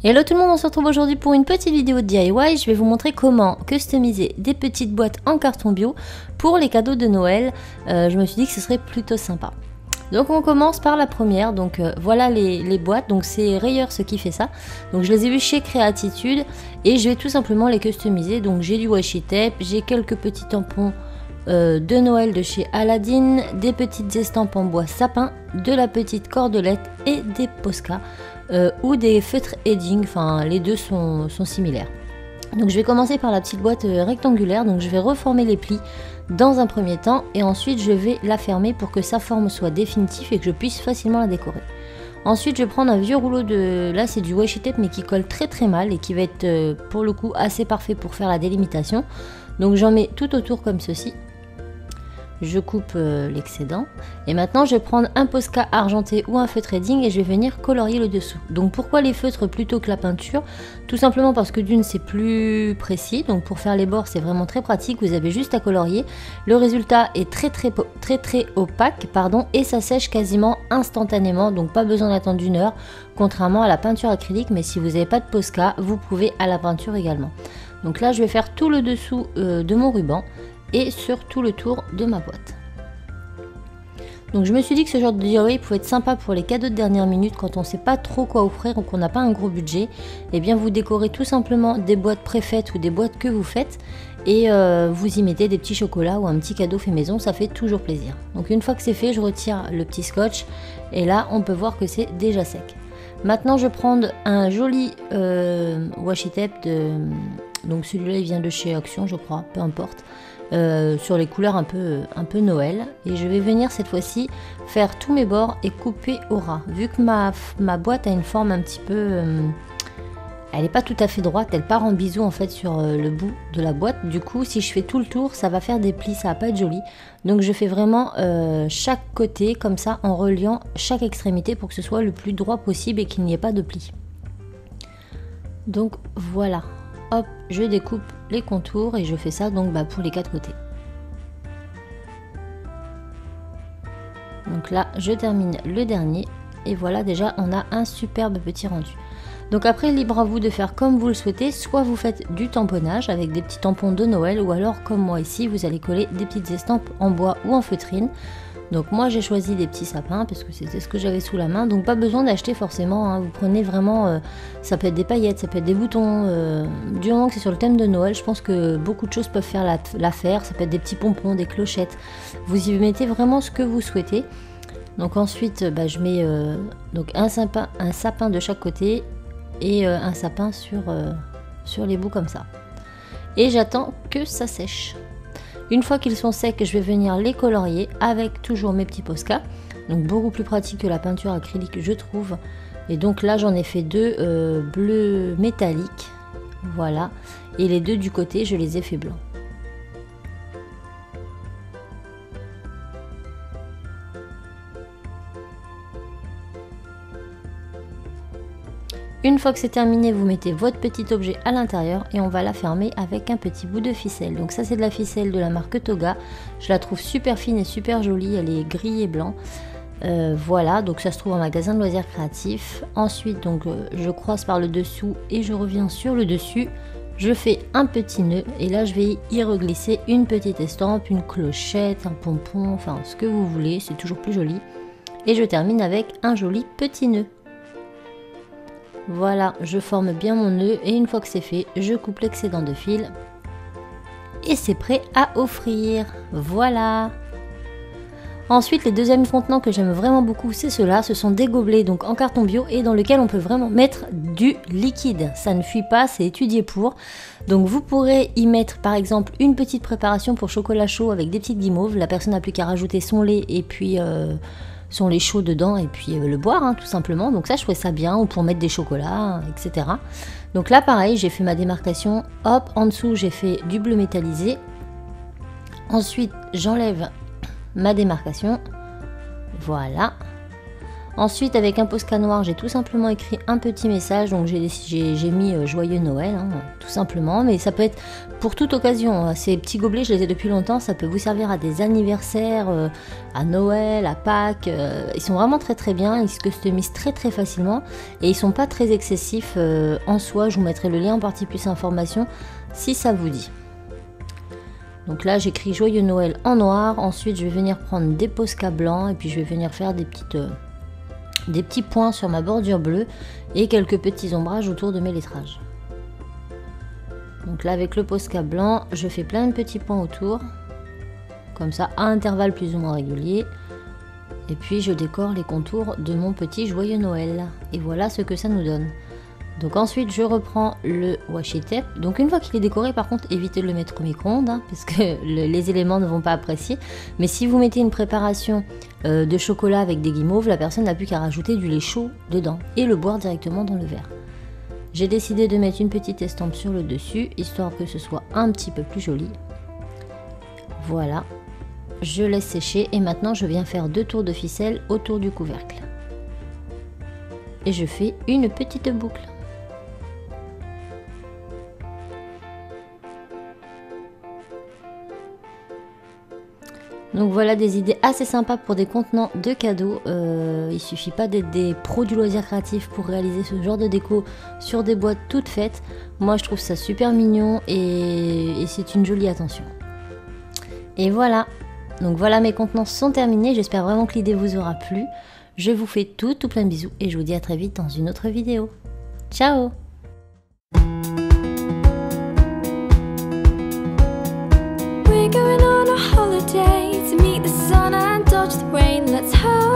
Hello tout le monde, on se retrouve aujourd'hui pour une petite vidéo de DIY. Je vais vous montrer comment customiser des petites boîtes en carton bio pour les cadeaux de Noël. Je me suis dit que ce serait plutôt sympa. Donc on commence par la première, donc voilà les boîtes, donc c'est Rayers qui fait ça. Donc je les ai vues chez Créatitude et je vais tout simplement les customiser. Donc j'ai du washi tape, j'ai quelques petits tampons de Noël de chez Aladdin, des petites estampes en bois sapin, de la petite cordelette et des Posca ou des feutres Edding, enfin les deux sont similaires. Donc je vais commencer par la petite boîte rectangulaire, donc je vais reformer les plis dans un premier temps et ensuite je vais la fermer pour que sa forme soit définitive et que je puisse facilement la décorer. Ensuite je vais prendre un vieux rouleau de, là c'est du washi tape mais qui colle très mal et qui va être pour le coup assez parfait pour faire la délimitation. Donc j'en mets tout autour comme ceci. Je coupe l'excédent et maintenant je vais prendre un Posca argenté ou un feutre Edding et je vais venir colorier le dessous. Donc pourquoi les feutres plutôt que la peinture? Tout simplement parce que d'une c'est plus précis, donc pour faire les bords c'est vraiment très pratique, vous avez juste à colorier. Le résultat est très opaque et ça sèche quasiment instantanément, donc pas besoin d'attendre une heure, contrairement à la peinture acrylique, mais si vous n'avez pas de Posca vous pouvez à la peinture également. Donc là je vais faire tout le dessous de mon ruban et sur tout le tour de ma boîte. Donc je me suis dit que ce genre de DIY pouvait être sympa pour les cadeaux de dernière minute quand on ne sait pas trop quoi offrir ou qu'on n'a pas un gros budget. Et bien vous décorez tout simplement des boîtes préfaites ou des boîtes que vous faites et vous y mettez des petits chocolats ou un petit cadeau fait maison, ça fait toujours plaisir. Donc une fois que c'est fait, je retire le petit scotch et là on peut voir que c'est déjà sec. Maintenant je vais prendre un joli washi tape donc celui-là il vient de chez Action je crois, peu importe. Sur les couleurs un peu Noël et je vais venir cette fois-ci faire tous mes bords et couper au ras. Vu que ma boîte a une forme un petit peu elle n'est pas tout à fait droite, elle part en bisou en fait sur le bout de la boîte. Du coup si je fais tout le tour ça va faire des plis, ça va pas être joli. Donc je fais vraiment chaque côté comme ça en reliant chaque extrémité pour que ce soit le plus droit possible et qu'il n'y ait pas de plis. Donc voilà. Hop, je découpe les contours et je fais ça donc pour les quatre côtés. Donc là, je termine le dernier et voilà déjà on a un superbe petit rendu. Donc après, libre à vous de faire comme vous le souhaitez, soit vous faites du tamponnage avec des petits tampons de Noël ou alors comme moi ici, vous allez coller des petites estampes en bois ou en feutrine. Donc moi j'ai choisi des petits sapins parce que c'était ce que j'avais sous la main, donc pas besoin d'acheter forcément, hein. Vous prenez vraiment, ça peut être des paillettes, ça peut être des boutons, du moment que c'est sur le thème de Noël, je pense que beaucoup de choses peuvent faire l'affaire, ça peut être des petits pompons, des clochettes, vous y mettez vraiment ce que vous souhaitez. Donc ensuite je mets donc un sapin de chaque côté et un sapin sur les bouts comme ça. Et j'attends que ça sèche. Une fois qu'ils sont secs, je vais venir les colorier avec toujours mes petits Posca. Donc beaucoup plus pratique que la peinture acrylique je trouve. Et donc là j'en ai fait deux bleu métallique. Voilà. Et les deux du côté je les ai fait blancs. Une fois que c'est terminé, vous mettez votre petit objet à l'intérieur et on va la fermer avec un petit bout de ficelle. Donc ça c'est de la ficelle de la marque Toga. Je la trouve super fine et super jolie, elle est gris et blanc. Voilà, donc ça se trouve en magasin de loisirs créatifs. Ensuite donc je croise par le dessous et je reviens sur le dessus. Je fais un petit nœud et là je vais y reglisser une petite estampe, une clochette, un pompon, enfin ce que vous voulez, c'est toujours plus joli. Et je termine avec un joli petit nœud. Voilà, je forme bien mon nœud et une fois que c'est fait, je coupe l'excédent de fil et c'est prêt à offrir. Voilà. Ensuite, les deuxièmes contenants que j'aime vraiment beaucoup, c'est ceux-là. Ce sont des gobelets donc en carton bio et dans lequel on peut vraiment mettre du liquide. Ça ne fuit pas, c'est étudié pour. Donc vous pourrez y mettre par exemple une petite préparation pour chocolat chaud avec des petites guimauves. La personne n'a plus qu'à rajouter son lait et puis son lait chaud dedans et puis le boire tout simplement. Donc ça je trouvais ça bien, ou pour mettre des chocolats, etc. Donc là pareil, j'ai fait ma démarcation. Hop, en dessous j'ai fait du bleu métallisé. Ensuite j'enlève ma démarcation. Voilà. Ensuite, avec un Posca noir, j'ai tout simplement écrit un petit message. Donc j'ai mis Joyeux Noël, hein, tout simplement. Mais ça peut être pour toute occasion. Ces petits gobelets, je les ai depuis longtemps. Ça peut vous servir à des anniversaires, à Noël, à Pâques. Ils sont vraiment très très bien. Ils se customisent très très facilement. Et ils sont pas très excessifs en soi. Je vous mettrai le lien en partie plus information si ça vous dit. Donc là, j'écris Joyeux Noël en noir. Ensuite, je vais venir prendre des Posca blancs et puis je vais venir faire des petits points sur ma bordure bleue et quelques petits ombrages autour de mes lettrages. Donc là, avec le Posca blanc, je fais plein de petits points autour, comme ça, à intervalles plus ou moins réguliers. Et puis, je décore les contours de mon petit Joyeux Noël. Et voilà ce que ça nous donne. Donc ensuite je reprends le washi tape. Donc une fois qu'il est décoré, par contre évitez de le mettre au micro-ondes hein, parce que les éléments ne vont pas apprécier. Mais si vous mettez une préparation de chocolat avec des guimauves, la personne n'a plus qu'à rajouter du lait chaud dedans et le boire directement dans le verre. J'ai décidé de mettre une petite estampe sur le dessus, histoire que ce soit un petit peu plus joli. Voilà, je laisse sécher et maintenant je viens faire 2 tours de ficelle autour du couvercle. Et je fais une petite boucle. Donc voilà des idées assez sympas pour des contenants de cadeaux. Il suffit pas d'être des pros du loisir créatif pour réaliser ce genre de déco sur des boîtes toutes faites. Moi je trouve ça super mignon et c'est une jolie attention. Et voilà, donc voilà mes contenants sont terminés. J'espère vraiment que l'idée vous aura plu. Je vous fais tout plein de bisous et je vous dis à très vite dans une autre vidéo. Ciao! We're going on a holiday to meet the sun and dodge the rain. Let's hope